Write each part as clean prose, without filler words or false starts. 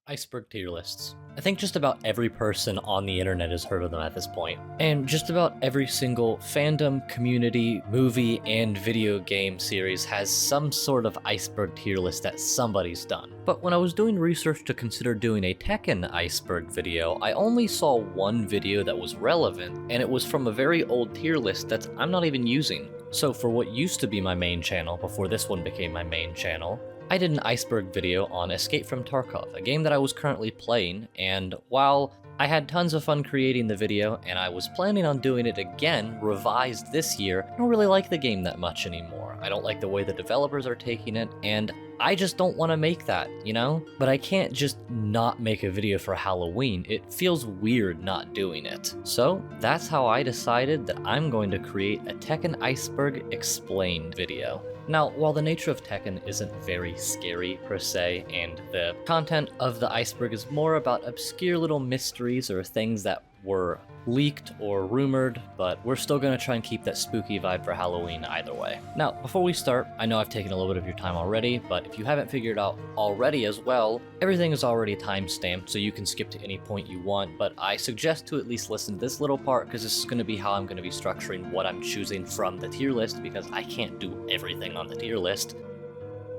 Iceberg tier lists. I think just about every person on the internet has heard of them at this point. And just about every single fandom, community, movie, and video game series has some sort of iceberg tier list that somebody's done. But when I was doing research to consider doing a Tekken Iceberg video, I only saw one video that was relevant, and it was from a very old tier list that I'm not even using. So for what used to be my main channel before this one became my main channel, I did an iceberg video on Escape from Tarkov, a game that I was currently playing, and while I had tons of fun creating the video and I was planning on doing it again, revised this year, I don't really like the game that much anymore. I don't like the way the developers are taking it, and I just don't want to make that, you know? But I can't just not make a video for Halloween. It feels weird not doing it. So that's how I decided that I'm going to create a Tekken Iceberg Explained video. Now, while the nature of Tekken isn't very scary per se, and the content of the iceberg is more about obscure little mysteries or things that were leaked or rumored, but we're still going to try and keep that spooky vibe for Halloween either way. Now, before we start, I know I've taken a little bit of your time already, but if you haven't figured out already as well, everything is already timestamped, so you can skip to any point you want, but I suggest to at least listen to this little part, because this is going to be how I'm going to be structuring what I'm choosing from the tier list, because I can't do everything on the tier list.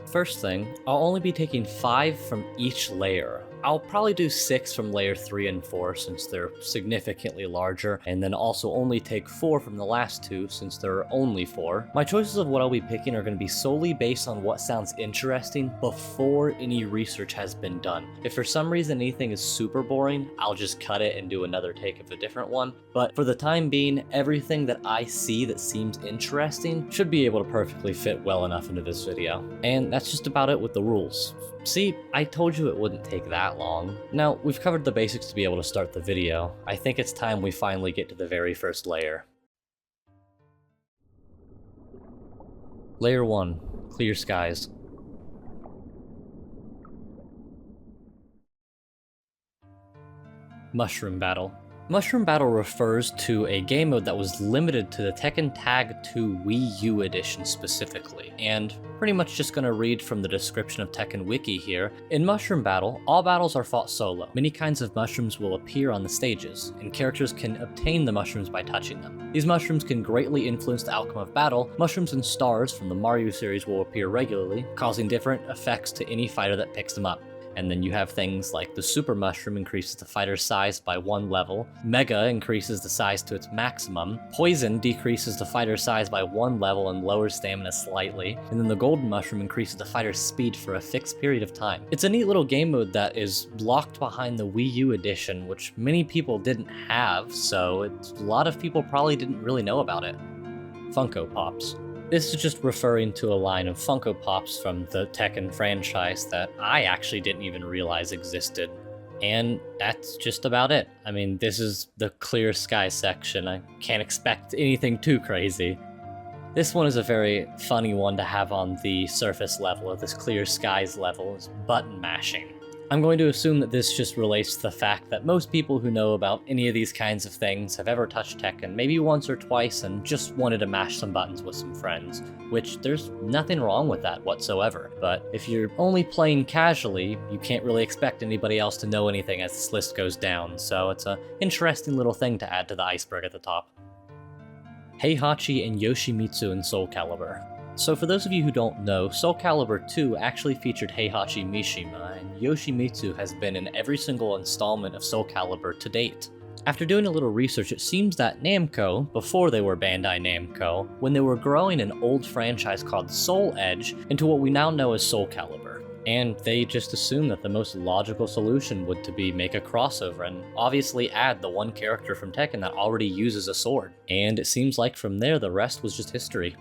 First thing, I'll only be taking 5 from each layer. I'll probably do 6 from layer 3 and 4 since they're significantly larger, and then also only take 4 from the last 2 since there are only 4. My choices of what I'll be picking are going to be solely based on what sounds interesting before any research has been done. If for some reason anything is super boring, I'll just cut it and do another take of a different one, but for the time being, everything that I see that seems interesting should be able to perfectly fit well enough into this video. And that's just about it with the rules. See, I told you it wouldn't take that long. Now, we've covered the basics to be able to start the video. I think it's time we finally get to the very first layer. Layer 1. Clear skies. Mushroom Battle. Mushroom Battle refers to a game mode that was limited to the Tekken Tag 2 Wii U edition specifically, and pretty much just gonna read from the description of Tekken Wiki here. In Mushroom Battle, all battles are fought solo. Many kinds of mushrooms will appear on the stages, and characters can obtain the mushrooms by touching them. These mushrooms can greatly influence the outcome of battle. Mushrooms and stars from the Mario series will appear regularly, causing different effects to any fighter that picks them up. And then you have things like the Super Mushroom increases the fighter's size by 1 level, Mega increases the size to its maximum, Poison decreases the fighter's size by 1 level and lowers stamina slightly, and then the Golden Mushroom increases the fighter's speed for a fixed period of time. It's a neat little game mode that is locked behind the Wii U edition, which many people didn't have, so a lot of people probably didn't really know about it. Funko Pops. This is just referring to a line of Funko Pops from the Tekken franchise that I actually didn't even realize existed. And that's just about it. I mean, this is the clear sky section. I can't expect anything too crazy. This one is a very funny one to have on the surface level of this clear skies level, is button mashing. I'm going to assume that this just relates to the fact that most people who know about any of these kinds of things have ever touched Tekken maybe once or twice and just wanted to mash some buttons with some friends, which there's nothing wrong with that whatsoever. But if you're only playing casually, you can't really expect anybody else to know anything as this list goes down, so it's an interesting little thing to add to the iceberg at the top. Heihachi and Yoshimitsu in Soul Calibur. So for those of you who don't know, Soul Calibur 2 actually featured Heihachi Mishima, and Yoshimitsu has been in every single installment of Soul Calibur to date. After doing a little research, it seems that Namco, before they were Bandai Namco, when they were growing an old franchise called Soul Edge into what we now know as Soul Calibur. And they just assumed that the most logical solution would to be make a crossover and obviously add the one character from Tekken that already uses a sword. And it seems like from there the rest was just history.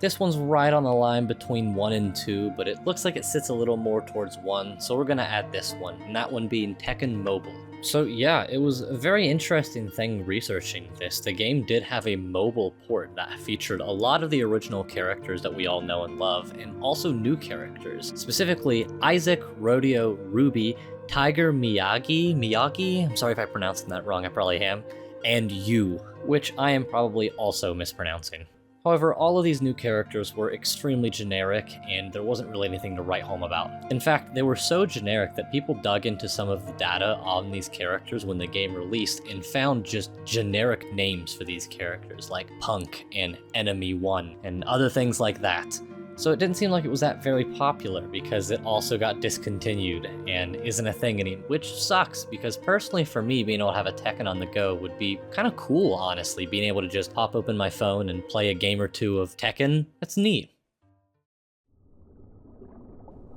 This one's right on the line between 1 and 2, but it looks like it sits a little more towards 1, so we're gonna add this one, and that one being Tekken Mobile. So yeah, it was a very interesting thing researching this. The game did have a mobile port that featured a lot of the original characters that we all know and love, and also new characters. Specifically, Isaac, Rodeo, Ruby, Tiger Miyagi, I'm sorry if I pronounced that wrong, I probably am, and Yu, which I am probably also mispronouncing. However, all of these new characters were extremely generic, and there wasn't really anything to write home about. In fact, they were so generic that people dug into some of the data on these characters when the game released and found just generic names for these characters, like Punk and Enemy 1, and other things like that. So it didn't seem like it was that very popular because it also got discontinued and isn't a thing anymore, which sucks because personally for me, being able to have a Tekken on the go would be kind of cool, honestly. Being able to just pop open my phone and play a game or two of Tekken, that's neat.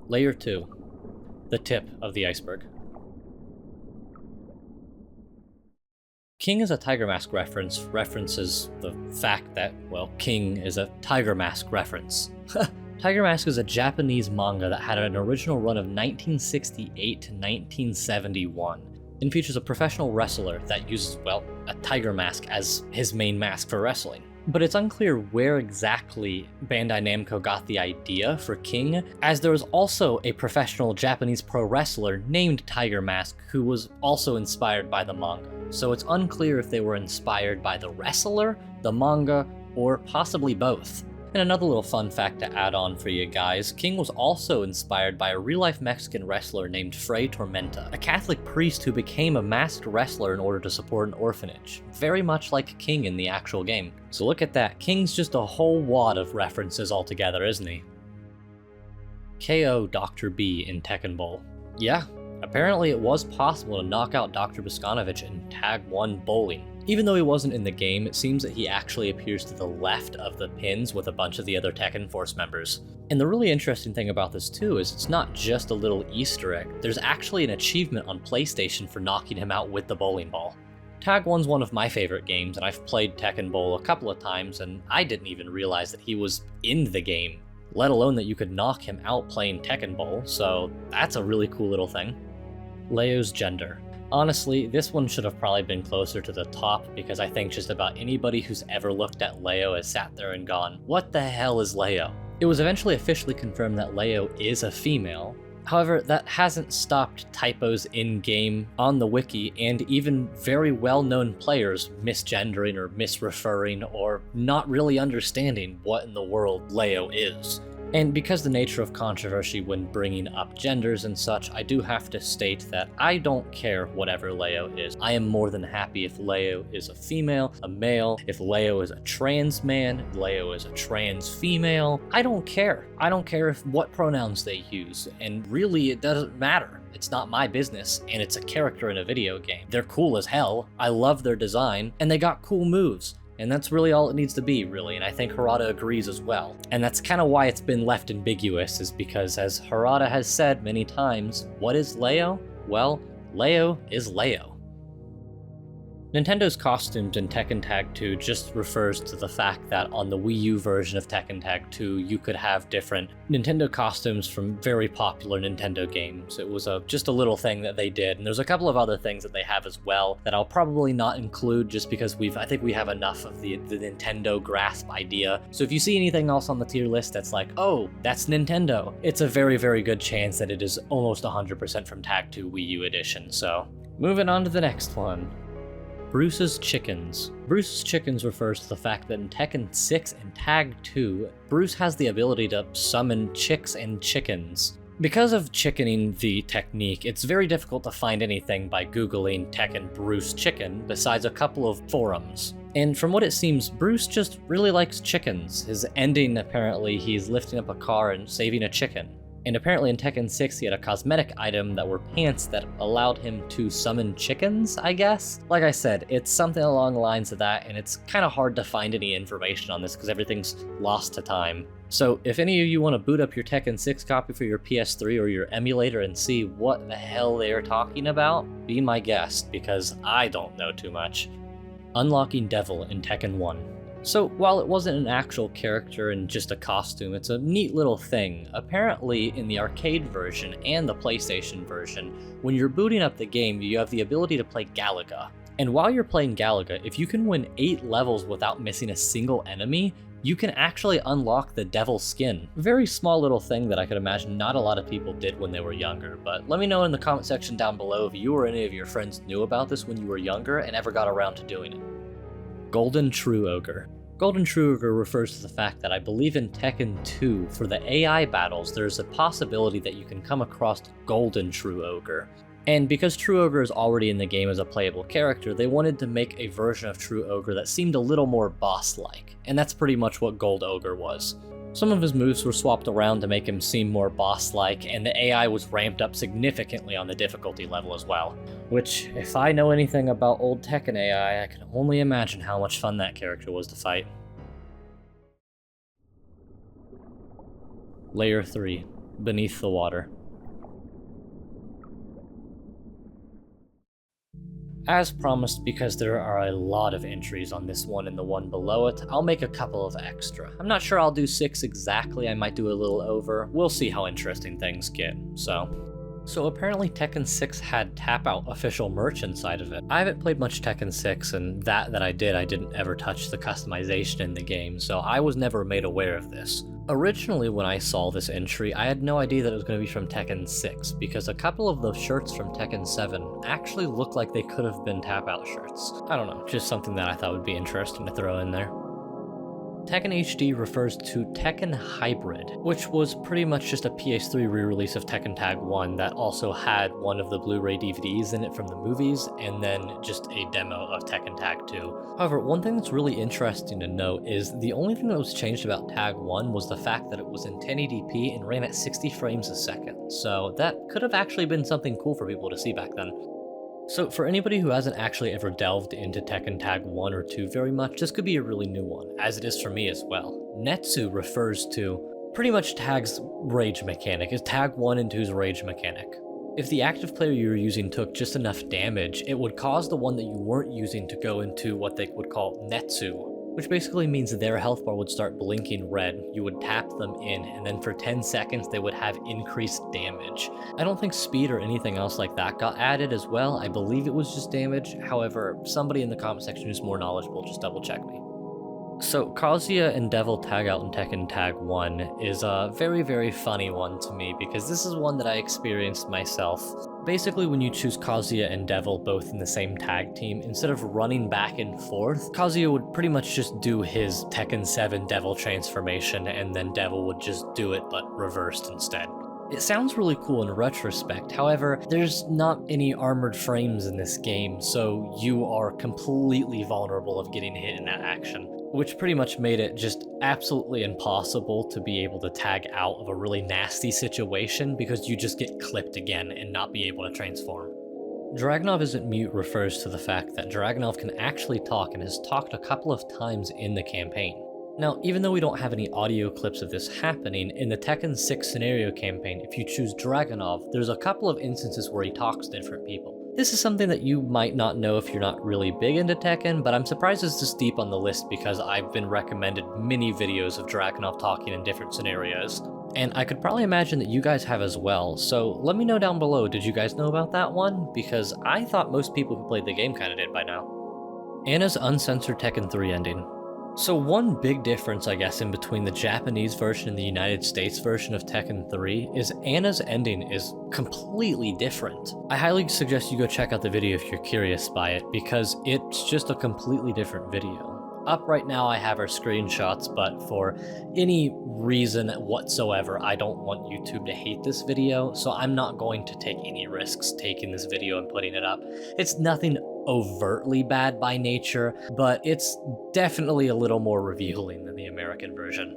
Layer 2. The tip of the iceberg. King is a Tiger Mask references the fact that, well, King is a Tiger Mask reference. Tiger Mask is a Japanese manga that had an original run of 1968 to 1971, and features a professional wrestler that uses, well, a tiger mask as his main mask for wrestling. But it's unclear where exactly Bandai Namco got the idea for King, as there was also a professional Japanese pro wrestler named Tiger Mask who was also inspired by the manga. So it's unclear if they were inspired by the wrestler, the manga, or possibly both. And another little fun fact to add on for you guys, King was also inspired by a real-life Mexican wrestler named Fray Tormenta, a Catholic priest who became a masked wrestler in order to support an orphanage, very much like King in the actual game. So look at that, King's just a whole wad of references altogether, isn't he? KO Dr. B in Tekken Bowl. Yeah, apparently it was possible to knock out Dr. Bosconovich in Tag 1 bowling. Even though he wasn't in the game, it seems that he actually appears to the left of the pins with a bunch of the other Tekken Force members. And the really interesting thing about this too is it's not just a little Easter egg, there's actually an achievement on PlayStation for knocking him out with the bowling ball. Tag 1's one of my favorite games, and I've played Tekken Bowl a couple of times, and I didn't even realize that he was in the game, let alone that you could knock him out playing Tekken Bowl, so that's a really cool little thing. Leo's gender. Honestly, this one should have probably been closer to the top because I think just about anybody who's ever looked at Leo has sat there and gone, what the hell is Leo? It was eventually officially confirmed that Leo is a female. However, that hasn't stopped typos in-game, on the wiki, and even very well-known players misgendering or misreferring or not really understanding what in the world Leo is. And because the nature of controversy when bringing up genders and such, I do have to state that I don't care whatever Leo is. I am more than happy if Leo is a female, a male, if Leo is a trans man, if Leo is a trans female. I don't care. I don't care what pronouns they use, and really it doesn't matter. It's not my business, and it's a character in a video game. They're cool as hell, I love their design, and they got cool moves. And that's really all it needs to be, really, and I think Harada agrees as well. And that's kind of why it's been left ambiguous, is because, as Harada has said many times, what is Leo? Well, Leo is Leo. Nintendo's costumes in Tekken Tag 2 just refers to the fact that on the Wii U version of Tekken Tag 2, you could have different Nintendo costumes from very popular Nintendo games. It was just a little thing that they did, and there's a couple of other things that they have as well that I'll probably not include just because I think we have enough of the Nintendo grasp idea. So if you see anything else on the tier list that's like, oh, that's Nintendo, it's a very, very good chance that it is almost 100% from Tag 2 Wii U edition. So moving on to the next one. Bruce's Chickens. Bruce's Chickens refers to the fact that in Tekken 6 and Tag 2, Bruce has the ability to summon chicks and chickens. Because of chickening the technique, it's very difficult to find anything by googling Tekken Bruce Chicken besides a couple of forums. And from what it seems, Bruce just really likes chickens. His ending, apparently, he's lifting up a car and saving a chicken. And apparently in Tekken 6 he had a cosmetic item that were pants that allowed him to summon chickens, I guess? Like I said, it's something along the lines of that, and it's kind of hard to find any information on this because everything's lost to time. So if any of you want to boot up your Tekken 6 copy for your PS3 or your emulator and see what the hell they are talking about, be my guest, because I don't know too much. Unlocking Devil in Tekken 1. So while it wasn't an actual character and just a costume, it's a neat little thing. Apparently in the arcade version and the PlayStation version, when you're booting up the game, you have the ability to play Galaga. And while you're playing Galaga, if you can win 8 levels without missing a single enemy, you can actually unlock the Devil skin. Very small little thing that I could imagine not a lot of people did when they were younger, but let me know in the comment section down below if you or any of your friends knew about this when you were younger and ever got around to doing it. Golden True Ogre. Golden True Ogre refers to the fact that I believe in Tekken 2, for the AI battles, there's a possibility that you can come across Golden True Ogre. And because True Ogre is already in the game as a playable character, they wanted to make a version of True Ogre that seemed a little more boss-like, and that's pretty much what Gold Ogre was. Some of his moves were swapped around to make him seem more boss-like, and the AI was ramped up significantly on the difficulty level as well. Which, if I know anything about old Tekken AI, I can only imagine how much fun that character was to fight. Layer 3. Beneath the Water. As promised, because there are a lot of entries on this one and the one below it, I'll make a couple of extra. I'm not sure I'll do 6 exactly, I might do a little over. We'll see how interesting things get, So apparently Tekken 6 had tap-out official merch inside of it. I haven't played much Tekken 6, and that I didn't ever touch the customization in the game, so I was never made aware of this. Originally, when I saw this entry, I had no idea that it was going to be from Tekken 6, because a couple of the shirts from Tekken 7 actually look like they could have been tap-out shirts. I don't know, just something that I thought would be interesting to throw in there. Tekken HD refers to Tekken Hybrid, which was pretty much just a PS3 re-release of Tekken Tag 1 that also had one of the Blu-ray DVDs in it from the movies, and then just a demo of Tekken Tag 2. However, one thing that's really interesting to note is the only thing that was changed about Tag 1 was the fact that it was in 1080p and ran at 60 frames a second, so that could have actually been something cool for people to see back then. So for anybody who hasn't actually ever delved into Tekken Tag 1 or 2 very much, this could be a really new one, as it is for me as well. Netsu refers to pretty much Tag's rage mechanic, is Tag 1 and 2's rage mechanic. If the active player you were using took just enough damage, it would cause the one that you weren't using to go into what they would call Netsu, which basically means that their health bar would start blinking red, you would tap them in, and then for 10 seconds they would have increased damage. I don't think speed or anything else like that got added as well, I believe it was just damage, however, somebody in the comment section who's more knowledgeable just double check me. So Kazuya and Devil tag out in Tekken Tag 1 is a very, very funny one to me because this is one that I experienced myself. Basically, when you choose Kazuya and Devil both in the same tag team, instead of running back and forth, Kazuya would pretty much just do his Tekken 7 Devil transformation, and then Devil would just do it but reversed instead. It sounds really cool in retrospect, however, there's not any armored frames in this game, so you are completely vulnerable of getting hit in that action, which pretty much made it just absolutely impossible to be able to tag out of a really nasty situation because you just get clipped again and not be able to transform. Dragunov isn't mute refers to the fact that Dragunov can actually talk and has talked a couple of times in the campaign. Now, even though we don't have any audio clips of this happening, in the Tekken 6 scenario campaign, if you choose Dragunov, there's a couple of instances where he talks to different people. This is something that you might not know if you're not really big into Tekken, but I'm surprised it's this deep on the list because I've been recommended many videos of Dragunov talking in different scenarios. And I could probably imagine that you guys have as well, so let me know down below, did you guys know about that one? Because I thought most people who played the game kinda did by now. Anna's uncensored Tekken 3 ending. So one big difference, I guess, in between the Japanese version and the United States version of Tekken 3 is Anna's ending is completely different. I highly suggest you go check out the video if you're curious by it, because it's just a completely different video. Up right now I have our screenshots, but for any reason whatsoever, I don't want YouTube to hate this video, so I'm not going to take any risks taking this video and putting it up. It's nothing overtly bad by nature, but it's definitely a little more revealing than the American version.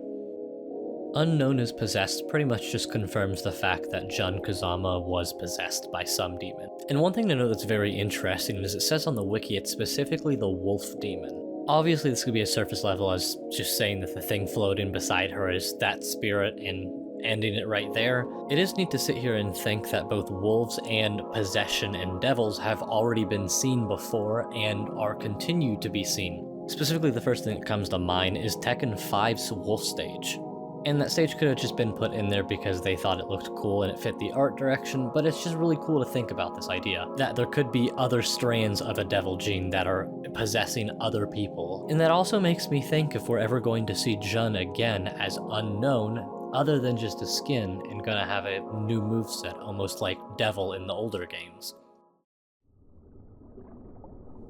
Unknown is possessed pretty much just confirms the fact that Jun Kazama was possessed by some demon. And one thing to note that's very interesting is it says on the wiki it's specifically the wolf demon. Obviously this could be a surface level as just saying that the thing floating beside her is that spirit and ending it right there. It is neat to sit here and think that both wolves and possession and devils have already been seen before and are continued to be seen. Specifically, the first thing that comes to mind is Tekken 5's wolf stage. And that stage could have just been put in there because they thought it looked cool and it fit the art direction, but it's just really cool to think about this idea, that there could be other strands of a devil gene that are possessing other people. And that also makes me think if we're ever going to see Jun again as unknown, other than just a skin, and gonna have a new moveset, almost like Devil in the older games.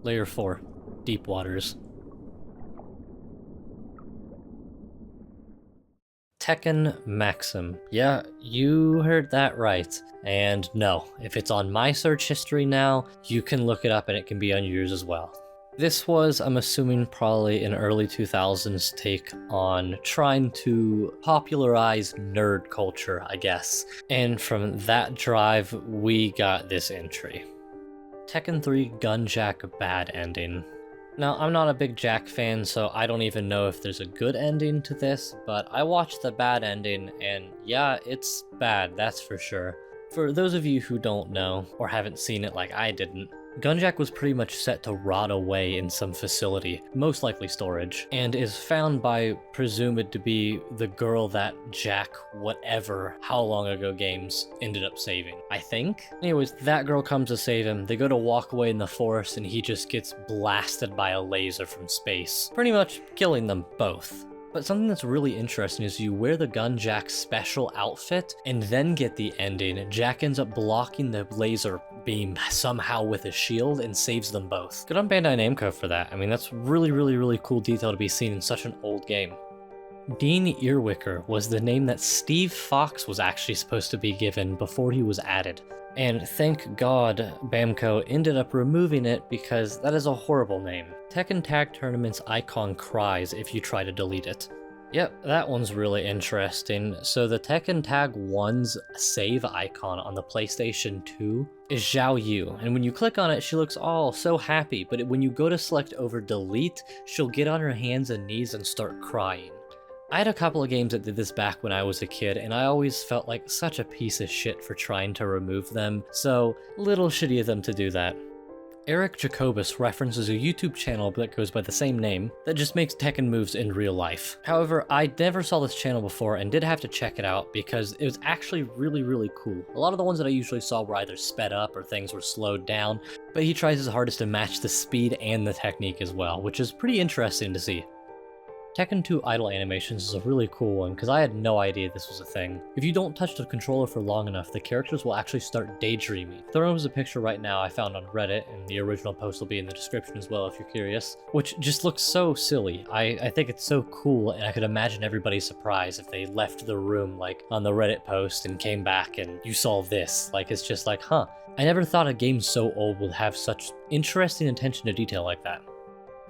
Layer 4. Deep Waters. Tekken Maxim. Yeah, you heard that right. And no, if it's on my search history now, you can look it up and it can be on yours as well. This was, I'm assuming, probably an early 2000s take on trying to popularize nerd culture, I guess. And from that drive, we got this entry. Tekken 3 Gunjack Bad Ending. Now, I'm not a big Jack fan, so I don't even know if there's a good ending to this, but I watched the bad ending, and yeah, it's bad, that's for sure. For those of you who don't know, or haven't seen it like I didn't, Gunjack was pretty much set to rot away in some facility, most likely storage, and is found by presumed to be the girl that Jack whatever how long ago games ended up saving, I think? Anyways, that girl comes to save him, they go to walk away in the forest and he just gets blasted by a laser from space, pretty much killing them both. But something that's really interesting is you wear the Gunjack special outfit and then get the ending. Jack ends up blocking the laser beam somehow with a shield and saves them both. Good on Bandai Namco for that. I mean, that's really cool detail to be seen in such an old game. Dean Earwicker was the name that Steve Fox was actually supposed to be given before he was added. And thank God Bamco ended up removing it because that is a horrible name. Tekken Tag Tournament's icon cries if you try to delete it. Yep, that one's really interesting. So the Tekken Tag 1's save icon on the PlayStation 2 is Xiao Yu, and when you click on it, she looks all so happy, but when you go to select over delete, she'll get on her hands and knees and start crying. I had a couple of games that did this back when I was a kid, and I always felt like such a piece of shit for trying to remove them, so little shitty of them to do that. Eric Jacobus references a YouTube channel that goes by the same name that just makes Tekken moves in real life. However, I never saw this channel before and did have to check it out because it was actually really cool. A lot of the ones that I usually saw were either sped up or things were slowed down, but he tries his hardest to match the speed and the technique as well, which is pretty interesting to see. Tekken 2 idle animations is a really cool one because I had no idea this was a thing. If you don't touch the controller for long enough, the characters will actually start daydreaming. There was a picture right now I found on Reddit, and the original post will be in the description as well if you're curious, which just looks so silly. I think it's so cool, and I could imagine everybody's surprise if they left the room like on the Reddit post and came back and you saw this. Like, it's just like, huh, I never thought a game so old would have such interesting attention to detail like that.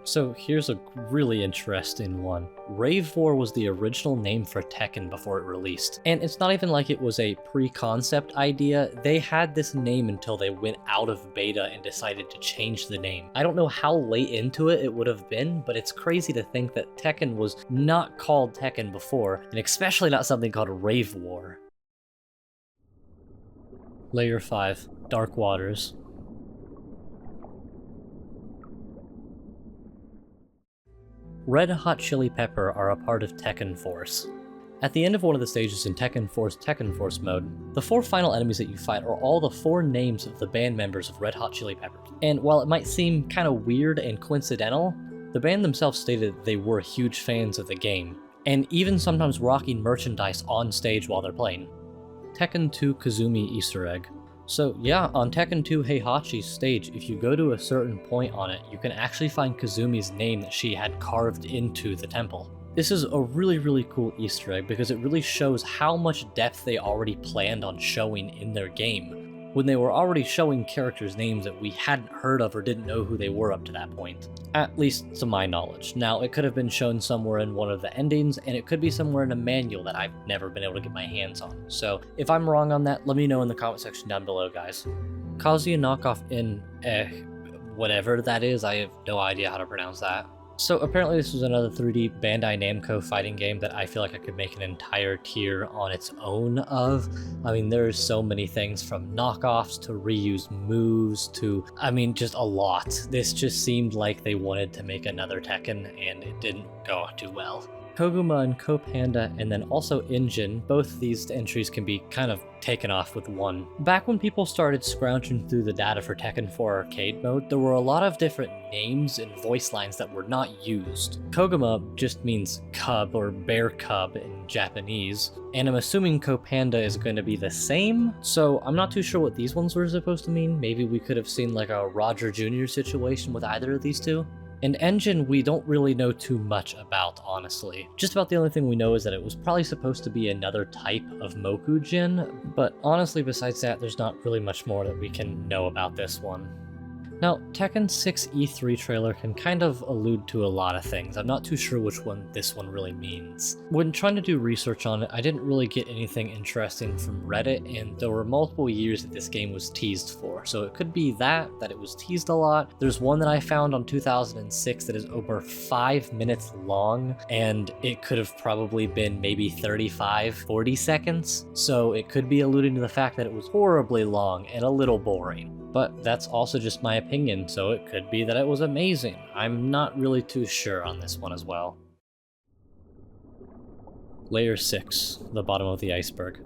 So here's a really interesting one. Rave War was the original name for Tekken before it released. And it's not even like it was a pre-concept idea, they had this name until they went out of beta and decided to change the name. I don't know how late into it would have been, but it's crazy to think that Tekken was not called Tekken before, and especially not something called Rave War. Layer 5, Dark Waters. Red Hot Chili Pepper are a part of Tekken Force. At the end of one of the stages in Tekken Force mode, the 4 final enemies that you fight are all the 4 names of the band members of Red Hot Chili Peppers. And while it might seem kind of weird and coincidental, the band themselves stated they were huge fans of the game, and even sometimes rocking merchandise on stage while they're playing. Tekken 2 Kazumi Easter egg. So yeah, on Tekken 2 Heihachi's stage, if you go to a certain point on it, you can actually find Kazumi's name that she had carved into the temple. This is a really cool Easter egg because it really shows how much depth they already planned on showing in their game, when they were already showing characters' names that we hadn't heard of or didn't know who they were up to that point. At least to my knowledge. Now, it could have been shown somewhere in one of the endings, and it could be somewhere in a manual that I've never been able to get my hands on. So, if I'm wrong on that, let me know in the comment section down below, guys. Kazuya knockoff in whatever that is, I have no idea how to pronounce that. So apparently this was another 3D Bandai Namco fighting game that I feel like I could make an entire tier on its own of. I mean, there's so many things from knockoffs to reused moves to, I mean, just a lot. This just seemed like they wanted to make another Tekken and it didn't go too well. Koguma and Kopanda, and then also Injin, both these entries can be kind of taken off with one. Back when people started scrounging through the data for Tekken 4 arcade mode, there were a lot of different names and voice lines that were not used. Koguma just means cub or bear cub in Japanese, and I'm assuming Kopanda is going to be the same, so I'm not too sure what these ones were supposed to mean. Maybe we could have seen like a Roger Jr. situation with either of these two. An engine we don't really know too much about, honestly. Just about the only thing we know is that it was probably supposed to be another type of Mokujin, but honestly besides that there's not really much more that we can know about this one. Now, Tekken 6 E3 trailer can kind of allude to a lot of things. I'm not too sure which one this one really means. When trying to do research on it, I didn't really get anything interesting from Reddit, and there were multiple years that this game was teased for. So it could be that it was teased a lot. There's one that I found on 2006 that is over 5 minutes long, and it could have probably been maybe 35, 40 seconds. So it could be alluding to the fact that it was horribly long and a little boring. But that's also just my opinion, so it could be that it was amazing. I'm not really too sure on this one as well. Layer 6, the bottom of the iceberg.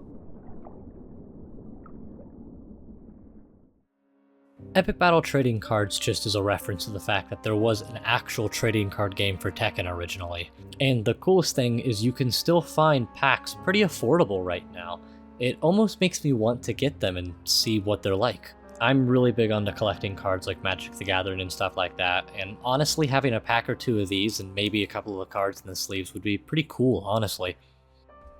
Epic Battle trading cards just as a reference to the fact that there was an actual trading card game for Tekken originally. And the coolest thing is you can still find packs pretty affordable right now. It almost makes me want to get them and see what they're like. I'm really big onto collecting cards like Magic the Gathering and stuff like that, and honestly having a pack or two of these and maybe a couple of cards in the sleeves would be pretty cool, honestly.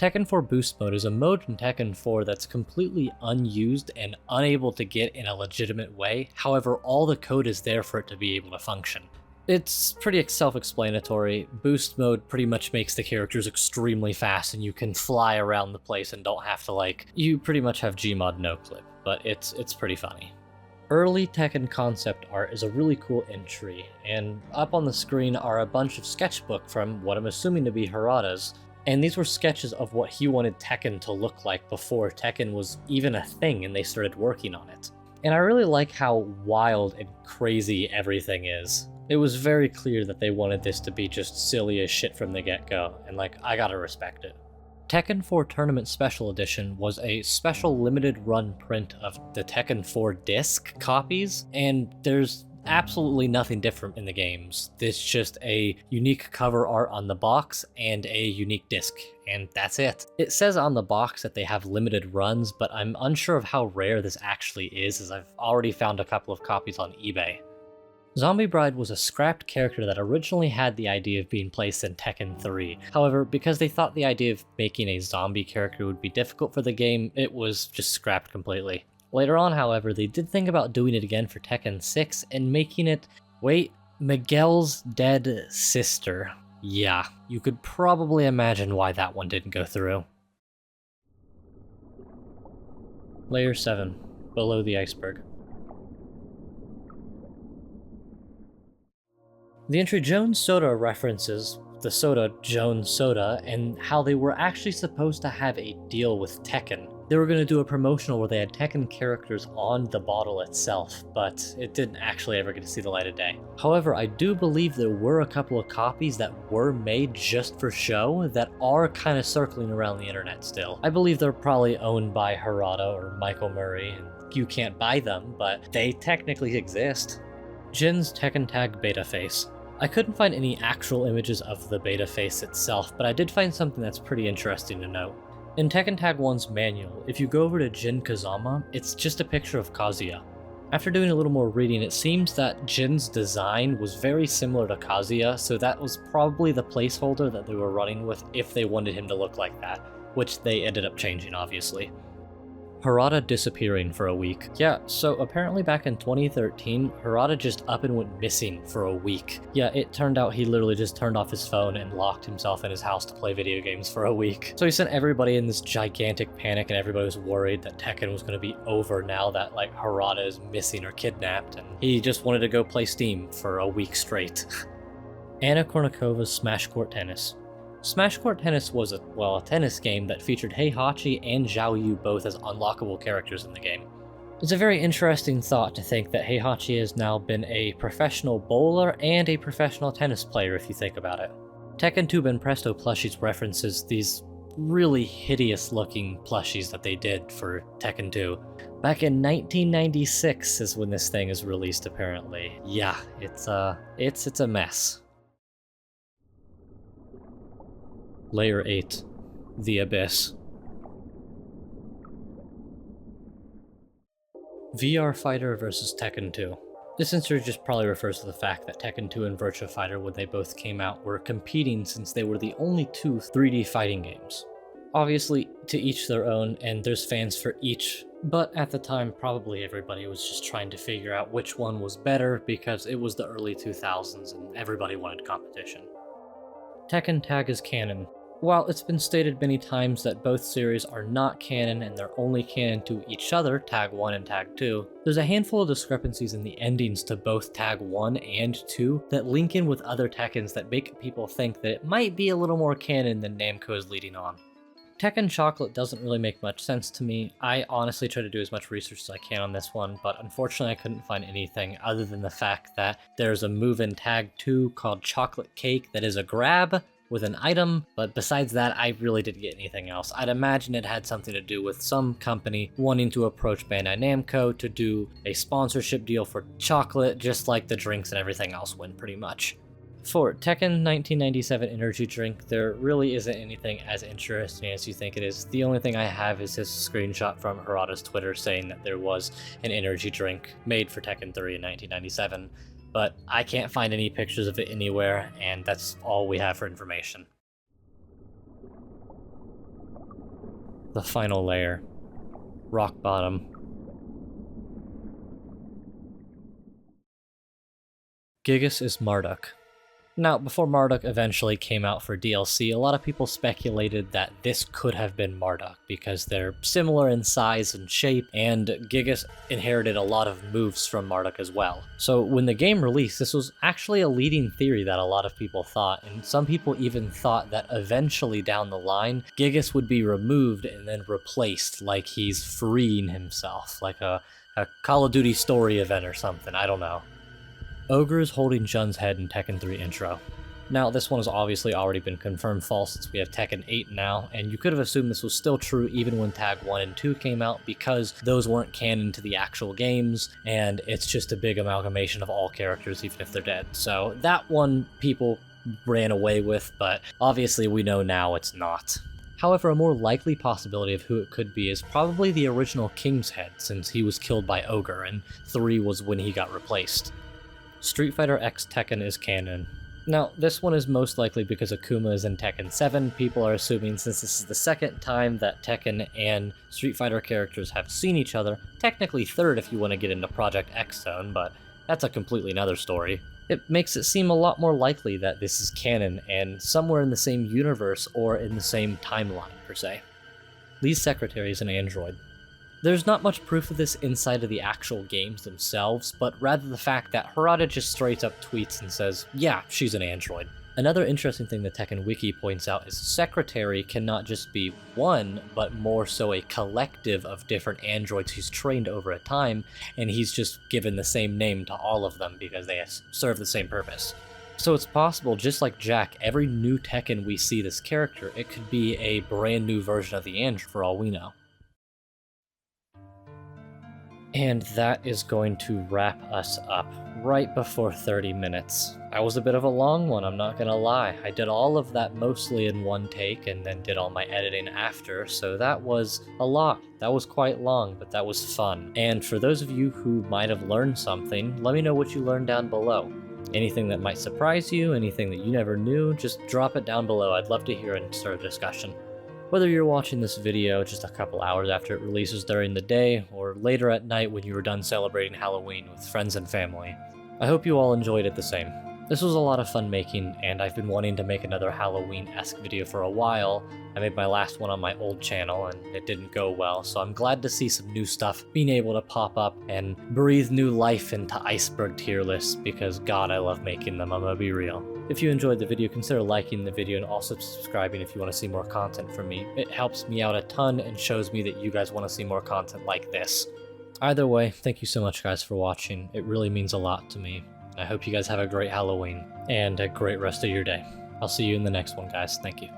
Tekken 4 Boost Mode is a mode in Tekken 4 that's completely unused and unable to get in a legitimate way, however all the code is there for it to be able to function. It's pretty self-explanatory. Boost Mode pretty much makes the characters extremely fast and you can fly around the place and don't have to you pretty much have Gmod no clip, but it's pretty funny. Early Tekken concept art is a really cool entry, and up on the screen are a bunch of sketchbook from what I'm assuming to be Harada's, and these were sketches of what he wanted Tekken to look like before Tekken was even a thing and they started working on it. And I really like how wild and crazy everything is. It was very clear that they wanted this to be just silly as shit from the get-go, and I gotta respect it. Tekken 4 Tournament Special Edition was a special limited run print of the Tekken 4 disc copies, and there's absolutely nothing different in the games. It's just a unique cover art on the box and a unique disc, and that's it. It says on the box that they have limited runs, but I'm unsure of how rare this actually is, as I've already found a couple of copies on eBay. Zombie Bride was a scrapped character that originally had the idea of being placed in Tekken 3. However, because they thought the idea of making a zombie character would be difficult for the game, it was just scrapped completely. Later on, however, they did think about doing it again for Tekken 6 and making it, Miguel's dead sister. Yeah, you could probably imagine why that one didn't go through. Layer 7, below the iceberg. The entry Jones Soda references the soda Jones Soda and how they were actually supposed to have a deal with Tekken. They were going to do a promotional where they had Tekken characters on the bottle itself, but it didn't actually ever get to see the light of day. However, I do believe there were a couple of copies that were made just for show that are kind of circling around the internet still. I believe they're probably owned by Harada or Michael Murray, and you can't buy them, but they technically exist. Jin's Tekken Tag beta face. I couldn't find any actual images of the beta face itself, but I did find something that's pretty interesting to note. In Tekken Tag 1's manual, if you go over to Jin Kazama, it's just a picture of Kazuya. After doing a little more reading, it seems that Jin's design was very similar to Kazuya, so that was probably the placeholder that they were running with if they wanted him to look like that, which they ended up changing, obviously. Harada disappearing for a week. Yeah, so apparently back in 2013, Harada just up and went missing for a week. Yeah, it turned out he literally just turned off his phone and locked himself in his house to play video games for a week. So he sent everybody in this gigantic panic, and everybody was worried that Tekken was going to be over now that Harada is missing or kidnapped, and he just wanted to go play Steam for a week straight. Anna Kournikovas Smash Court Tennis. Smash Court Tennis was a tennis game that featured Heihachi and Zhao Yu both as unlockable characters in the game. It's a very interesting thought to think that Heihachi has now been a professional bowler and a professional tennis player if you think about it. Tekken 2 Ben Presto plushies references these really hideous looking plushies that they did for Tekken 2. Back in 1996 is when this thing is released apparently. Yeah, it's a mess. Layer 8, The Abyss. VR Fighter vs Tekken 2. This answer just probably refers to the fact that Tekken 2 and Virtua Fighter, when they both came out, were competing since they were the only two 3D fighting games. Obviously, to each their own, and there's fans for each, but at the time, probably everybody was just trying to figure out which one was better because it was the early 2000s and everybody wanted competition. Tekken Tag is canon. While it's been stated many times that both series are not canon and they're only canon to each other, Tag 1 and Tag 2, there's a handful of discrepancies in the endings to both Tag 1 and 2 that link in with other Tekkens that make people think that it might be a little more canon than Namco is leading on. Tekken Chocolate doesn't really make much sense to me. I honestly try to do as much research as I can on this one, but unfortunately I couldn't find anything other than the fact that there's a move in Tag 2 called Chocolate Cake that is a grab with an item, but besides that, I really didn't get anything else. I'd imagine it had something to do with some company wanting to approach Bandai Namco to do a sponsorship deal for chocolate, just like the drinks and everything else win, pretty much. For Tekken 1997 energy drink, there really isn't anything as interesting as you think it is. The only thing I have is this screenshot from Harada's Twitter saying that there was an energy drink made for Tekken 3 in 1997. But I can't find any pictures of it anywhere, and that's all we have for information. The final layer. Rock bottom. Gigas is Marduk. Now, before Marduk eventually came out for DLC, a lot of people speculated that this could have been Marduk because they're similar in size and shape, and Gigas inherited a lot of moves from Marduk as well. So when the game released, this was actually a leading theory that a lot of people thought, and some people even thought that eventually down the line, Gigas would be removed and then replaced, like he's freeing himself, like a Call of Duty story event or something, I don't know. Ogre is holding Jun's head in Tekken 3 intro. Now, this one has obviously already been confirmed false since we have Tekken 8 now, and you could have assumed this was still true even when Tag 1 and 2 came out because those weren't canon to the actual games, and it's just a big amalgamation of all characters even if they're dead. So that one people ran away with, but obviously we know now it's not. However, a more likely possibility of who it could be is probably the original King's Head, since he was killed by Ogre, and 3 was when he got replaced. Street Fighter X Tekken is canon. Now, this one is most likely because Akuma is in Tekken 7. People are assuming since this is the second time that Tekken and Street Fighter characters have seen each other, technically third if you want to get into Project X Zone, but that's a completely another story. It makes it seem a lot more likely that this is canon and somewhere in the same universe or in the same timeline, per se. Lee's secretary is an android. There's not much proof of this inside of the actual games themselves, but rather the fact that Harada just straight up tweets and says, yeah, she's an android. Another interesting thing the Tekken Wiki points out is Secretary can not just be one, but more so a collective of different androids he's trained over a time, and he's just given the same name to all of them because they serve the same purpose. So it's possible, just like Jack, every new Tekken we see this character, it could be a brand new version of the android for all we know. And that is going to wrap us up right before 30 minutes. That was a bit of a long one, I'm not gonna lie. I did all of that mostly in one take and then did all my editing after, so that was a lot. That was quite long, but that was fun. And for those of you who might have learned something, let me know what you learned down below. Anything that might surprise you, anything that you never knew, just drop it down below. I'd love to hear and start a discussion. Whether you're watching this video just a couple hours after it releases during the day, or later at night when you were done celebrating Halloween with friends and family, I hope you all enjoyed it the same. This was a lot of fun making, and I've been wanting to make another Halloween-esque video for a while. I made my last one on my old channel, and it didn't go well, so I'm glad to see some new stuff being able to pop up and breathe new life into Iceberg tier lists, because God, I love making them, I'm gonna be real. If you enjoyed the video, consider liking the video and also subscribing if you want to see more content from me. It helps me out a ton and shows me that you guys want to see more content like this. Either way, thank you so much guys for watching. It really means a lot to me. I hope you guys have a great Halloween and a great rest of your day. I'll see you in the next one, guys. Thank you.